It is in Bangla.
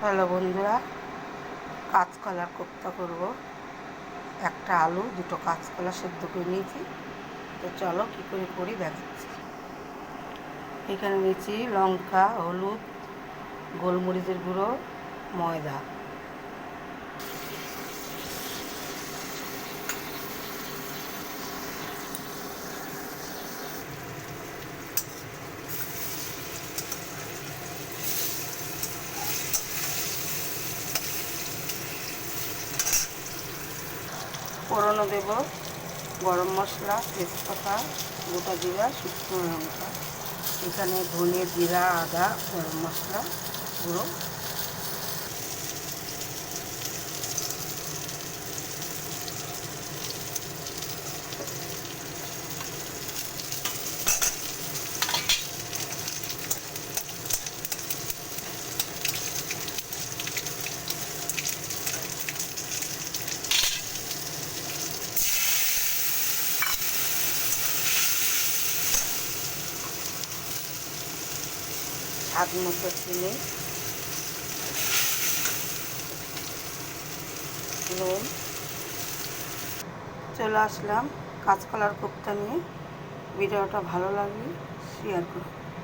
হ্যালো বন্ধুরা, কাঁচকলার কোপ্তা করব। একটা আলু, দুটো কাঁচকলা সেদ্ধ করে নিয়েছি। তো চলো কী করে করি দেখাচ্ছি। এখানে নিয়েছি লঙ্কা, হলুদ, গোলমরিচের গুঁড়ো, ময়দা। ফোড়নও দেব গরম মশলা, তেজপাতা, গোটা জিরা, শুকনো লঙ্কা। এখানে ধনে, জিরা, আদা, গরম মশলা গুঁড়ো। স্বাদ মতো চিনি, নুন। চলে আসলাম কাঁচকলার কোপ্তা নিয়ে। ভিডিওটা ভালো লাগলে শেয়ার করুন।